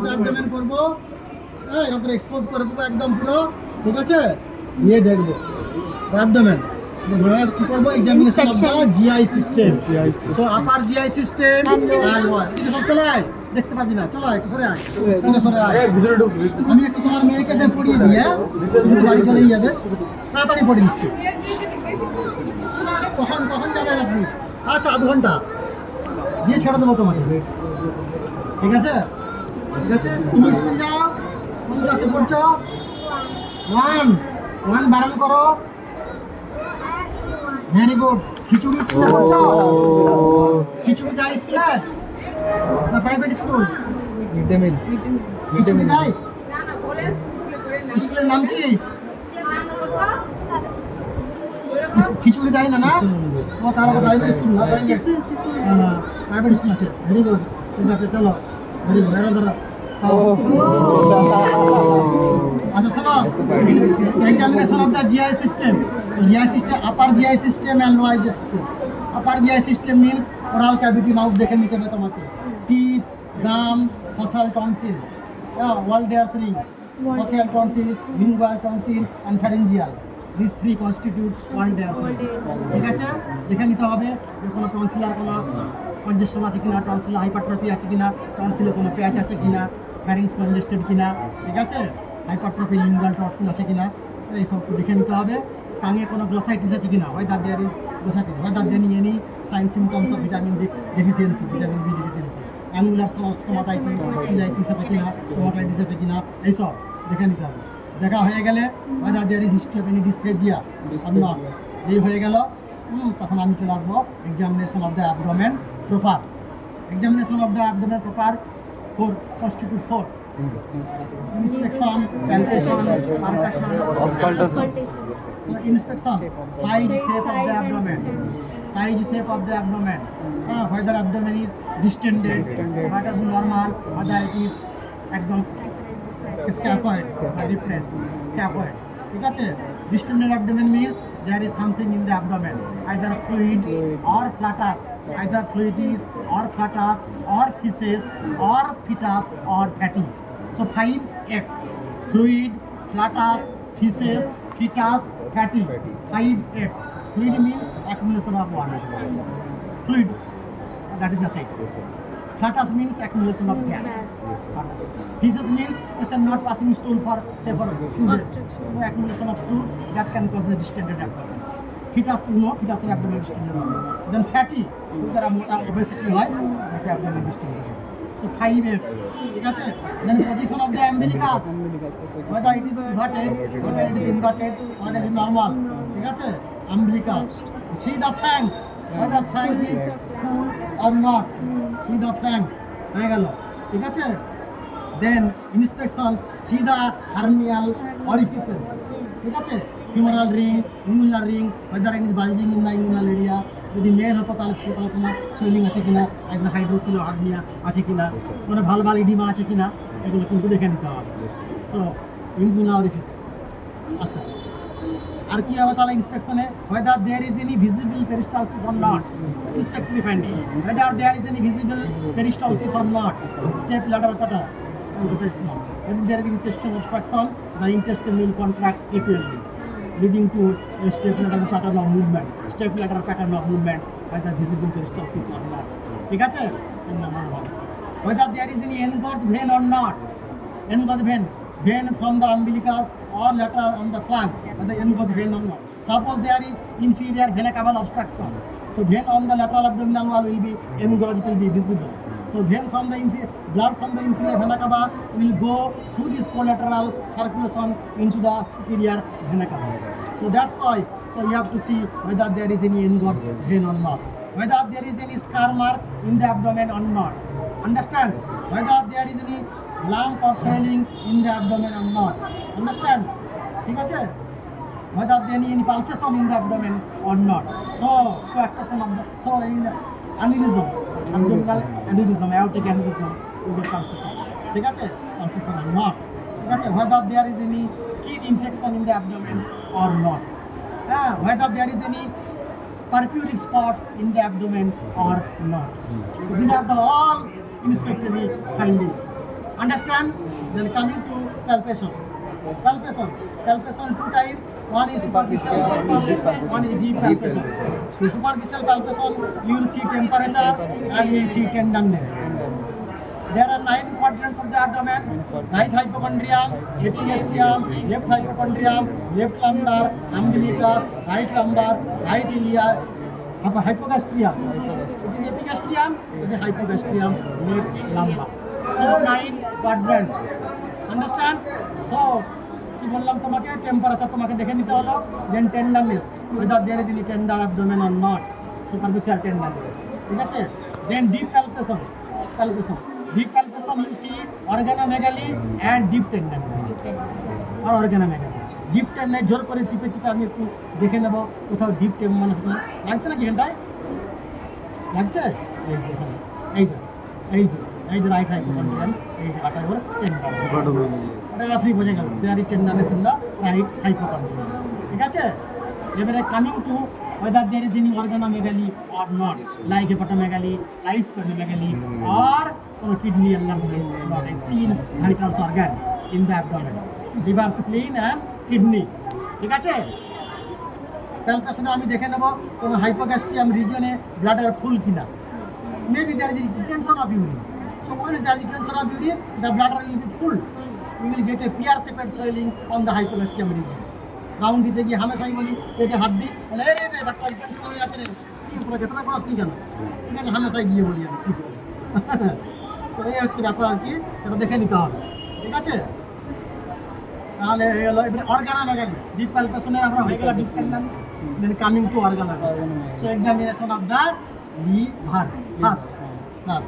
The abdomen করব, হ্যাঁ এর উপরে এক্সপোজ করে দেবো একদম পুরো, ঠিক আছে? দিয়ে দেখবো অ্যাবডোমেন কি করবো, examination of the GI system. তো আপার জিআই সিস্টেম আর লোয়ার, এটা সব চলে আয়, দেখতে পাবি না, চলো একটু সরে আয়, সরে আয়। আমি একটু তোমার মেয়েকে পড়িয়ে দিই, হ্যাঁ বাড়ি চলেই যাবে, তাড়াতাড়ি পড়িয়ে দিচ্ছি। কখন কখন যাবেন আপনি? আচ্ছা আধ ঘন্টা দিয়ে ছেড়ে দেবো তোমাকে, ঠিক আছে? ঠিক আছে, তুমি স্কুল যাও, কোন ক্লাসে পড়ছো? ওয়ান বারণ করো, ভেরি গুড। খিচুড়ি স্কুলে পড়ছো? খিচুড়ি যায় স্কুলে না প্রাইভেট স্কুল? খিচুড়ি দেয়? স্কুলের নাম কি? খিচুড়ি দেয় না? না ও তার প্রাইভেট স্কুল না, প্রাইভেট স্কুল আছে, ভেরি গুড, ঠিক আছে চলো, ভেরি গুড। ধরো আচ্ছা শোনো, examination of the GI system. GI system, upper GI system and lower GI system. Upper GI system means oral cavity, mouth দেখে নিতে হবে তোমাকে, teeth, gum, faucial tonsil, Waldeyer's ring, faucial tonsil, lingual tonsil and pharyngeal. These three constitute Walden's ring, ঠিক আছে? দেখে নিতে হবে কোনো টনসিলার কোনো কনজেশন আছে কিনা, টনসিলার হাইপারট্রফি আছে কিনা, টনসিলে কোনো প্যাচ আছে কিনা, ফ্যারিংস কনজেস্টেড কিনা, ঠিক আছে? হাইপারট্রফি লিঙ্গুয়াল টনসিল আছে কিনা, এইসব দেখে নিতে হবে। টাঙে কোনো গ্লোসাইটিস আছে কিনা, whether there is glossitis, whether there is any sign symptoms of vitamin D deficiency, vitamin B deficiency, annular stomatitis আছে কিনা, stomatitis আছে কিনা, এইসব দেখে নিতে হবে। দেখা হয়ে গেলে whether there is history of any dysphagia or not, এই হয়ে গেল, তখন আমি চলে আসবো examination of the abdomen proper. Examination of the abdomen proper four constitute four: inspection, palpation, percussion, auscultation. Inspection, size, shape of the abdomen, size, shape of the abdomen, whether abdomen is distended, whether is normal, whether it is একদম scaphoid or depressed, scaphoid, ঠিক আছে? Distended abdomen means there is something in the abdomen, either fluid or flatus, either fluidis or flatus or feces or fetus or fatty. So 5F: fluid, flatus, feces, fetus, fatty. 5F. Fluid means accumulation of water. Fluid, that is acid. Flatus means accumulation of gas. Feces means it's a not passing stool for say for 2 days. So accumulation of stool that can cause a distended abdomen. Fetus, you know, fetus or abdomen distended. Then fatty, if there are obesity, right? That abdomen distended. So 5F, ঠিক আছে? Then position of the umbilicus, whether it is everted, whether it is inverted, or it is normal, ঠিক আছে? Umbilicus. See the flanks, whether flank is full or not. See the flank, হয়ে গেল, ঠিক আছে? Then inspection, see the hernial orifices, ঠিক আছে? Femoral ring, inguinal ring, whether it is bulging in the inguinal area. যদি mail হতো তাহলে স্পোটাল কোনো সুইলিং আছে কিনা, একদম হাইড্রোসিল হার্নিয়া আছে কিনা, কোনো ভালভাল ইডিমা আছে কিনা, এগুলো কিন্তু দেখে নিতে হবে। তো ইনগুইনাল অরিফিসেস। আচ্ছা, আর কি হবে তাহলে ইন্সপেকশনে? whether there is any visible peristalsis or not, inspectory finding, whether there is any visible peristalsis or not, step ladder pattern, when there is intestinal obstruction, the intestine will contract equally, leading to a step ladder pattern of movement, step ladder pattern of movement, whether visible peristalsis or not, ঠিক আছে? Number 1, whether there is any engorged vein or not, engorged vein from the umbilical or lateral on the flank, whether engorged vein or not. Suppose there is inferior vena cava obstruction, so vein on the lateral abdominal wall will be engorged, will be visible. So vein from the blood from the inferior vena cava will go through this collateral circulation into the superior vena cava. So that's why, so you have to see whether there is any engorged vein or not, whether there is any scar mark in the abdomen or not. Understand? Whether there is any lump or swelling in the abdomen or not. Understand? ঠিক আছে? Whether there is any pulsation in the abdomen or not. So coarctation of the, so in aneurysm, abdominal aneurysm, aortic aneurysm, you get pulsation, ঠিক আছে? Pulsation or not, ঠিক আছে? Whether there is any skin infection in the abdomen or not, whether there is any purpuric spot in the abdomen or not. These are the all inspectory findings. Understand? Then coming to palpation. Palpation two types. One is superficial, one is deep palpation. Superficial palpation, you will see temperature and you will see tenderness. There are 9 quadrants of the abdomen: right hypochondrium, epigastrium, left hypochondrium, left lumbar, umbilicus, right lumbar, right ilia, hypogastrium. It is epigastrium, it is hypogastrium, left lumbar. So 9 quadrants. Understand? So কি বললাম তোমাকে, temperature তোমাকে দেখে নিতে হলো, দেন tenderness, whether there is any tender abdomen or not, superficial tenderness, ঠিক আছে? Then deep palpation. Deep palpation you see organomegaly and deep tenderness or organomegaly. Deep tender জোর করে চিপে আমি একটু দেখে নেব কোথাও ডিপ টেম মানে লাগছে নাকি এখানটায় লাগছে, এই যে রাইট হাইপোকন্ড্রিয়াম, এই জায়গাটায় ওর টেন্ডার, আপনি বোঝা গেল there is tenderness in the right hypochondrium, ঠিক আছে? এবারে coming to whether there is any organomegaly or not, like hepatomegaly, like splenomegaly, or kidney enlargement, not a 3 vital organ in the abdomen, liver, spleen and kidney, ঠিক আছে? প্যালপেশনে আমি দেখে নেব কোনো হাইপোগ্যাস্ট্রিয়াম রিজিয়নে bladder ফুল কিনা, maybe there is retention of urine, so once there is retention of urine the bladder will be full, you will get a pear-shaped swelling on the hypogastrium region. Round দিতে গিয়ে হামেশাই বলি পেটে হাত দিই, বলে রে রে বাচ্চা টেনশন হয়ে আছে রে, কি পুরো কেতনা করে আসলি কেন, ঠিক আছে? হামেশাই গিয়ে বলি আমি কি করি। তো এই হচ্ছে ব্যাপার আর কি, এটা দেখে নিতে হবে, ঠিক আছে? তাহলে এই হলো এবারে অর্গানোমেগালি। ডিপ পালপেশনের আমরা হয়ে গেল deep tender, then coming to organomegaly. So examination of the liver first class.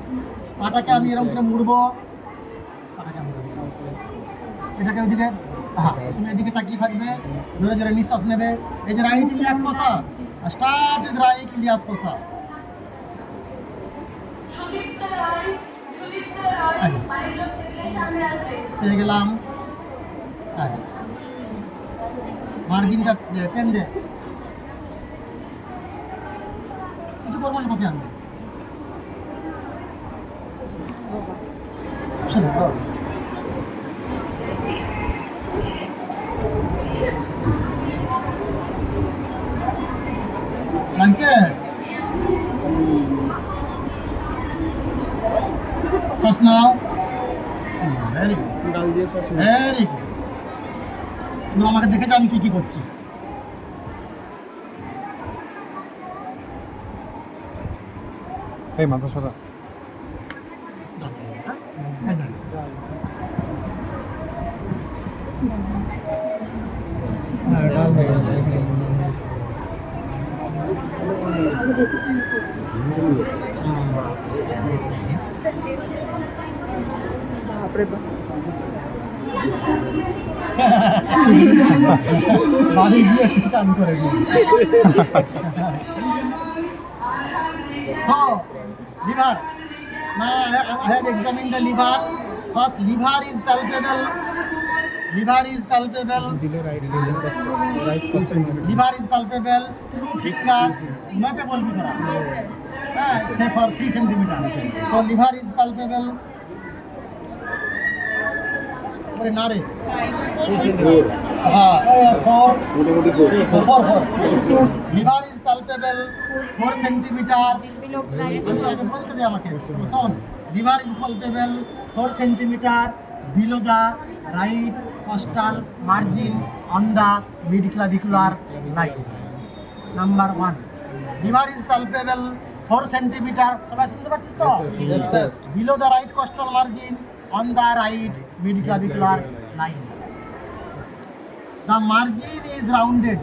পাটাকে আমি এরকম করে মুড়বো, পাটাকে এটাকে ওইদিকে, হ্যাঁ তুমি এদিকে তাকিয়ে থাকবে, জোরে জোরে নিঃশ্বাস নেবে। এই যে right iliac ফোসা, start with right iliac ফোসা। পেয়ে গেলাম, মার্জিনটা পেন দে, কিছু করবো না তোকে আমি। লাগছে? শ্বাস নাও, ভেরি গুড, ভেরি গুড। তুমি আমাকে দেখেছো আমি কি করছি? এই মাথা সরা, বাড়ি গিয়ে চান করে দিই। So, liver. Now I have examined the liver. First, liver is palpable. Liver is palpable. Liver is palpable. Finger. मैं पे बोल भी थोड़ा। Say for 3 centimeter. So liver is palpable. और नारे। हाँ, 4. Liver is palpable. 4 centimeter. আমি আগে বলতে দে আমাকে। শোন, liver is palpable 4 centimeter below the right costal margin on the midclavicular line. Number 1. Liver is palpable 4 centimeter. সবাই শুনতে পাচ্ছিস তো? Yes, sir. Below the right costal margin on the right midclavicular line. The margin is rounded.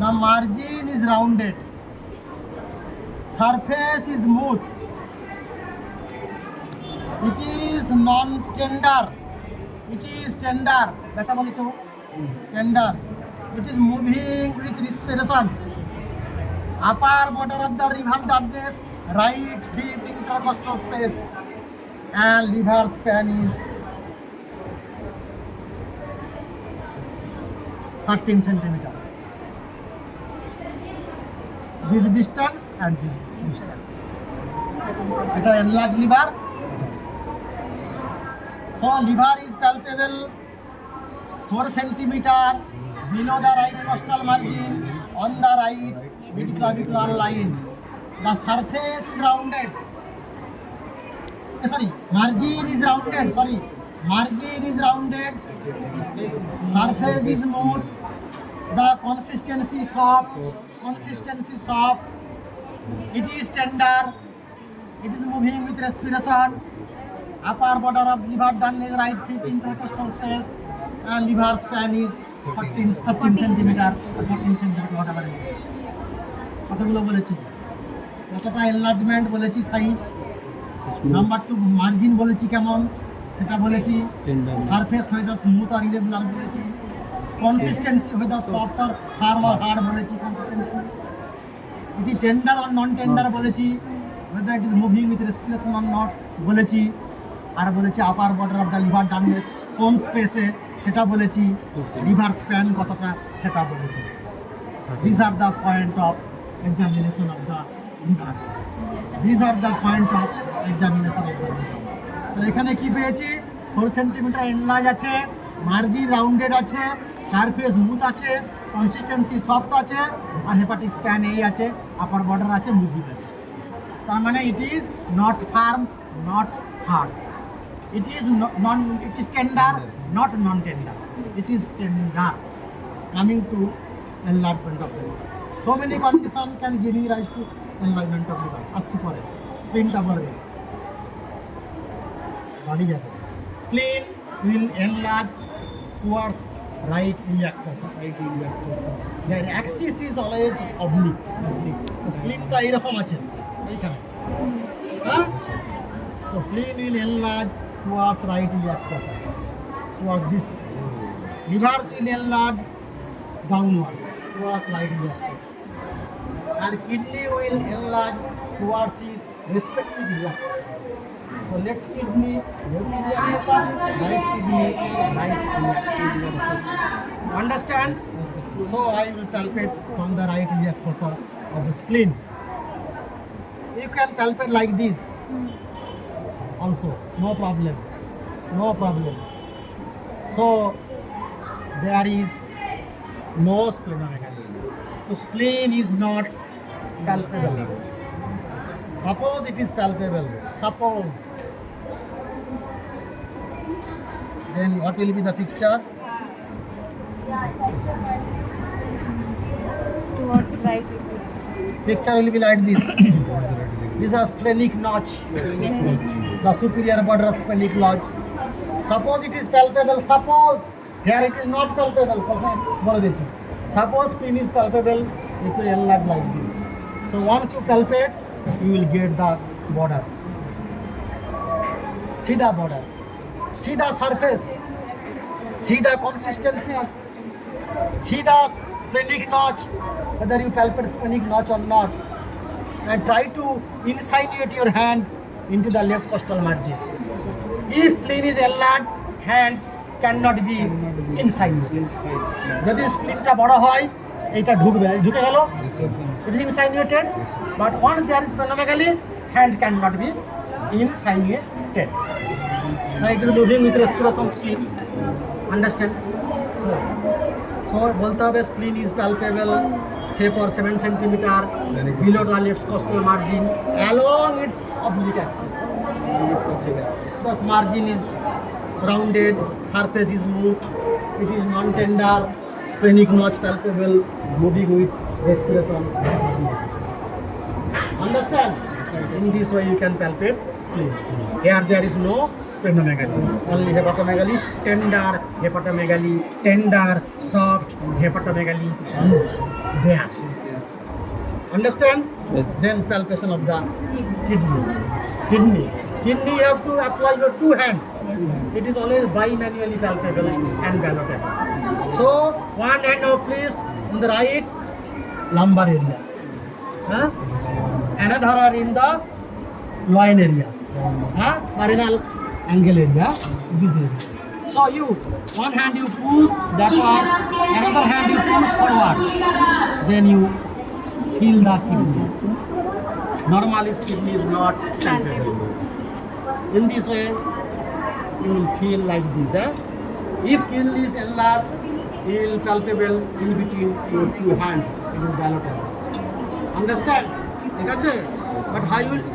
The margin is rounded. Surface is smooth. It is non-tender. It is tender. Beta bolicho. Tender. It is moving with respiration. Upper border of the ribham darkness, right deep intercostal space, and liver span is 13 centimeter. This distance and this distance. It is enlarged liver. So liver is palpable 4 centimeter below the right costal margin on the right midclavicular line. The surface is rounded. Margin is rounded. Margin is rounded. Surface is smooth. The consistency soft. It is tender. It is moving with respiration. Upper border of liver done is right 5 intercostal space, and liver span is 13 centimeter, 14 centimeter, whatever it is. কতগুলো বলেছি, কতটা enlargement বলেছি, size. Number 2 margin বলেছি কেমন সেটা বলেছি, surface হয়তো smooth আর irregular বলেছি, কনসিস্টেন্সি হয়তো সফট আর ফার্ম আর হার্ড বলেছি, কনসিস্টেন্সি ইট টেন্ডার আর নন টেন্ডার বলেছি, whether it is moving with respiration or not বলেছি, আর বলেছি upper border of the liver dullness কোন স্পেসে সেটা বলেছি, লিভার স্প্যান কতটা সেটা বলেছি। This are the point of examination of the liver. তাহলে এখানে কি পেয়েছি, 4 সেন্টিমিটার এনলার্জ আছে, মার্জিন রাউন্ডেড আছে, সারফেস স্মুথ আছে, কনসিস্টেন্সি সফট আছে, আর হেপাটিক স্প্যান এই আছে, আপার বর্ডার আছে, মুভিং আছে। তার মানে it is not farm, not hard. It is tender, not non-tender. It is tender. Coming to enlargement of the liver. So many conditions can give rise to enlargement of liver. আসছি পরে স্প্লিনটা বলবে। Body যাবে। Spleen will enlarge towards right iliac fossa. Their axis is always oblique. স্প্লিনটা এরকম আছে এইখানে। হ্যাঁ? So spleen will enlarge towards right iliac fossa, towards this. Livers will enlarge downwards towards right iliac fossa, and kidney will enlarge towards his respective iliac fossa. So left kidney, left iliac fossa, right kidney, right iliac fossa. Understand? So I will palpate from the right iliac fossa of the spleen. You can palpate like this also, no problem. So there is no splenomegaly. The spleen is not palpable. Suppose it is palpable, then what will be the picture? Towards right. Picture will be like this. These are splenic notch, the superior border splenic notch. Suppose it is palpable, suppose here it is not palpable, suppose spleen is palpable, it will enlarge like this. So once you palpate, you will get the border. See the border, see the surface, see the consistency, see the splenic notch, whether you palpate splenic notch or not, and try to insinuate your hand into the left costal margin. If spleen is enlarged, hand cannot be insinuated. যদি স্প্লিনটা বড় হয় এটা ঢুকে গেল, it is insinuated, but once there is splenomegaly, hand cannot be insinuated. Now it is moving with respiration spleen. Understand? So বলতে হবে spleen is palpable, say for 7 centimeter below the left costal margin along its oblique axis. Thus margin is rounded, surface is smooth, it is non-tender, splenic notch palpable, moving with respiration. Understand? In this way you can palpate spleen. Here there is no splenomegaly, only hepatomegaly, tender, soft hepatomegaly is there. Understand? Yes. Then palpation of the kidney. You have to apply your 2 hands. It is always bimanually palpable and ballotable. So 1 hand are placed in the right lumbar area, another are in the loin area, marinal angle area, this area. So you, 1 hand you push backwards, another hand you push forward, then you feel the kidney. Normally kidney is not palpable. In this way you will feel like this. If kidney is enlarged, you will palpable in between your two hands. It is bilateral. Understand? ঠিক আছে? But how you will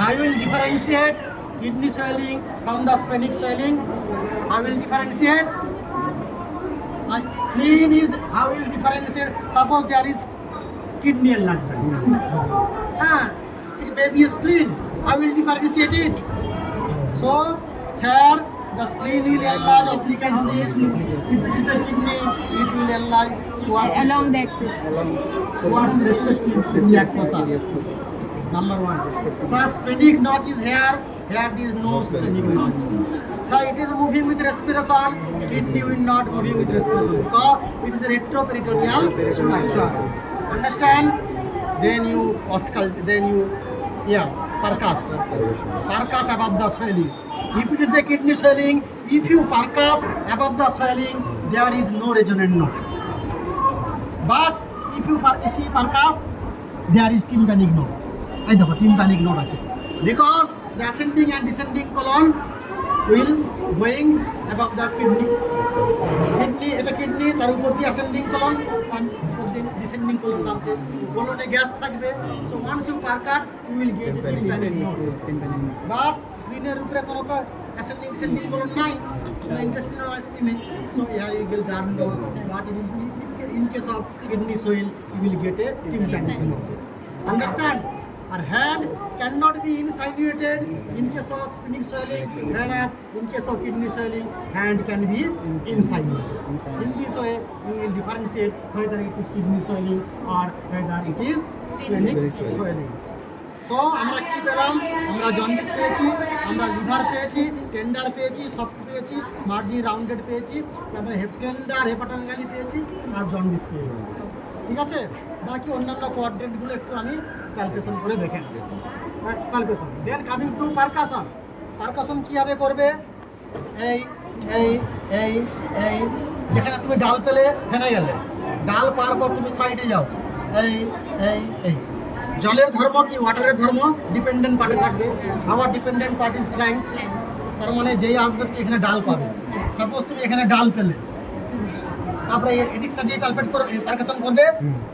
how you will differentiate kidney swelling from the splenic swelling? How will differentiate? Spleen is how will differentiate? Suppose there is kidney enlargement. It may be a spleen. How will differentiate it? So, sir, the spleen will enlarge as we can see. If it is a kidney, it will enlarge along the axis. towards the respective iliac fossa. Number one. So, splenic notch is here. Here there is no splenic notch. So, it is moving with respiration. Kidney will not moving with respiration because it is a retroperitoneal structure. Understand? Then you percuss above the swelling. If it is a kidney swelling, if you percuss above the swelling, there is no resonant node. But if you see percuss, there is tympanic node. I know tympanic node আছে. Because the ascending and descending colon will going above the kidney. এটা kidney তার উপর দিয়ে ascending colon and উপর দিয়ে descending colon নামছে। colon gas থাকবে। So once you percut, you will get tympanic node. But স্প্লিনের উপরে কোনো তো ascending descending colon নাই। intestinal spleen. So here you will dark node. But in case of kidney soil, you will get a tympanic node. Understand? Our hand cannot be insinuated in case of splenic swelling, whereas in case of kidney swelling, hand can be insinuated. In this way, you will differentiate whether it is kidney swelling or whether it is splenic swelling. So, আমরা কি পেলাম? আমরা jaundice পেয়েছি, আমরা liver পেয়েছি, tender পেয়েছি, soft পেয়েছি, margin rounded পেয়েছি, তারপরে হেপটেন্ডার, হেপাটাঙ্গালি পেয়েছি, আর জন্ডিস পেয়েছি। ঠিক আছে? বাকি অন্যান্য কোয়াড্রেন্টগুলো একটু আমি ক্যালকুলেশন করে দেখে নিয়েছি। Calculation. Then coming to percussion. Percussion কীভাবে করবে? এই এই এই এই যেখানে তুমি ডাল পেলে থেমে গেলে, ডাল পার পর তুমি সাইডে যাও, এই এই এই জলের ধর্ম কি? ওয়াটারের ধর্ম ডিপেন্ডেন্ট পার্টে থাকবে। আবার ডিপেন্ডেন্ট পার্ট ইজ ফ্লাইং, তার মানে যেই আসবে তুমি এখানে ডাল পাবে। সাপোজ তুমি এখানে ডাল পেলে, তারপরে এদিকটা যে পালপেট করে পারকাশন করবে,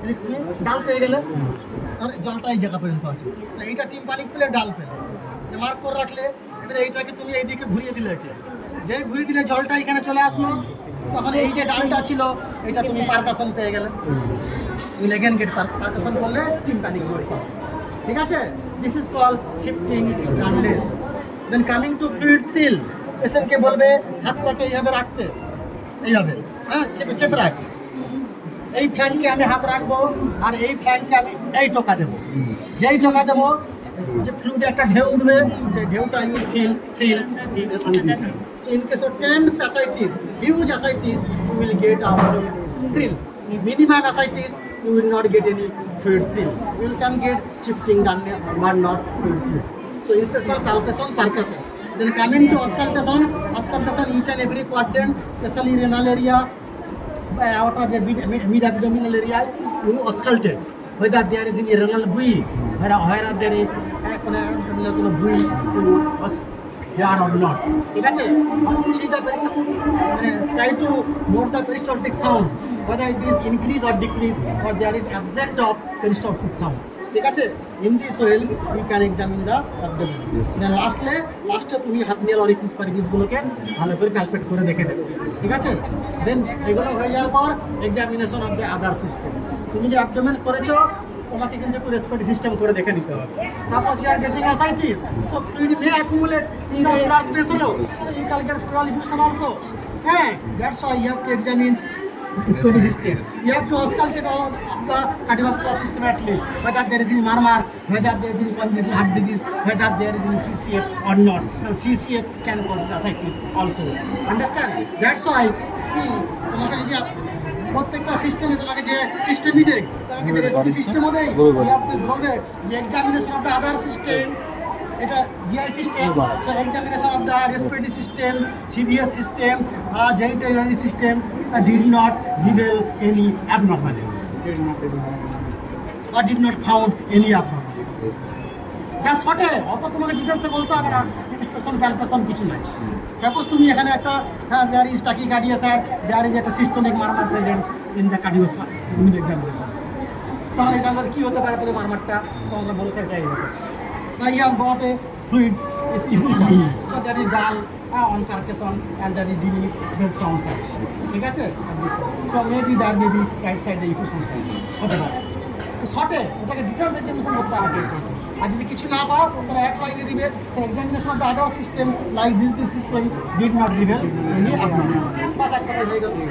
এদিক তুমি ডাল পেয়ে গেলে, তাহলে জলটা এই জায়গা পর্যন্ত আছে। এইটা টিম্পানিক পেলে, ডাল পেলে মার্ক করে রাখলে, এবারে এইটাকে তুমি এইদিকে ঘুরিয়ে দিলে, যেই ঘুরিয়ে দিলে জলটা এখানে চলে আসলো, তখন এই যে ডালটা ছিল এটা তুমি পারকাশন পেয়ে গেলে। উইল এগেন গেট পারকাশন করলে টিম্পানিক নোড পাবে। ঠিক আছে? This is call shifting dullness. Then coming to fluid thrill. পেশেন্টকে বলবে হাতটাকে এইভাবে রাখতে, এইভাবে, হ্যাঁ, চেপে চেপে রাখ। এই ফ্ল্যাঙ্কে আমি হাত রাখবো আর এই ফ্ল্যাঙ্কে আমি এই টোকা দেবো। যেই টোকা দেবো, যে ফ্লুইডে একটা ঢেউ উঠবে, সেই ঢেউটা you feel So in case of tense ascites, huge ascites, you will get abdominal thrill. Minimum ascites, you will not get any fluid thrill. You can get shifting dullness, but not fluid thrill. So in special palpation, percussion. Then coming to auscultation, each and every quadrant, especially renal area, outer the mid-abdominal area, you auscultate whether there is any renal buoy, whether there is a buoy, here or not. ঠিক আছে? See the try to note the peristaltic sound, whether it is increase or decrease, or there is absent of peristaltic sound. ঠিক আছে? In this way you can examine the abdomen. Then lastly তুমি hernial orifice parifice গুলোকে ভালো করে calculate করে দেখে নেবে। ঠিক আছে? দেন এগুলো হয়ে যাওয়ার পর examination of the other system. তুমি যে অ্যাবডোমেন করেছো, তোমাকে কিন্তু একটু রেসপিরেটরি সিস্টেম করে দেখে নিতে হবে। Suppose you are getting ascites, so fluid may accumulate in the blood vessel, so you can get pleural effusion also. That's why you have to examine respiratory system. You have to auscultate all of the cardiovascular system at least, whether there is any murmur, whether there is any congenital heart disease, whether there is any CCF or not. Now CCF can cause ascites also. Understand? That's why তোমাকে যদি প্রত্যেকটা সিস্টেমে তোমাকে যে সিস্টেমই দেখ, তোমাকে যে respiratory সিস্টেমও দেয়, আপনি বলবে যে examination of the other system, এটা GI system. So examination of the respiratory system, CVS system, genital urinary system did not reveal any abnormality or did not found any abnormality. Just what অত তোমাকে ডিটেলসে বলতে হবে না, dispersion palpation কিছু নাই। Suppose তুমি এখানে একটা হ্যাঁ there is tachycardia sir, there is একটা systolic murmur present in the cardio immediate examination. তাহলে এক্সাম্পল কী হতে পারে তাহলে মারমারটা তোমরা বলো স্যার এটাই হবে। I have got a fluid effusion. So there is dull on percussion and there is diminished head sound side. ঠিক আছে? So maybe there may be right side the effusion side. হতে পারে। তো শর্টে এটাকে ডিটেলস এক্সামিনেশন করতে হবে। আর যদি কিছু না পাও তাহলে এক লাইনে দিবে examination of the other system like this system did not reveal any আপনার বাস এক কথা হয়ে গেল।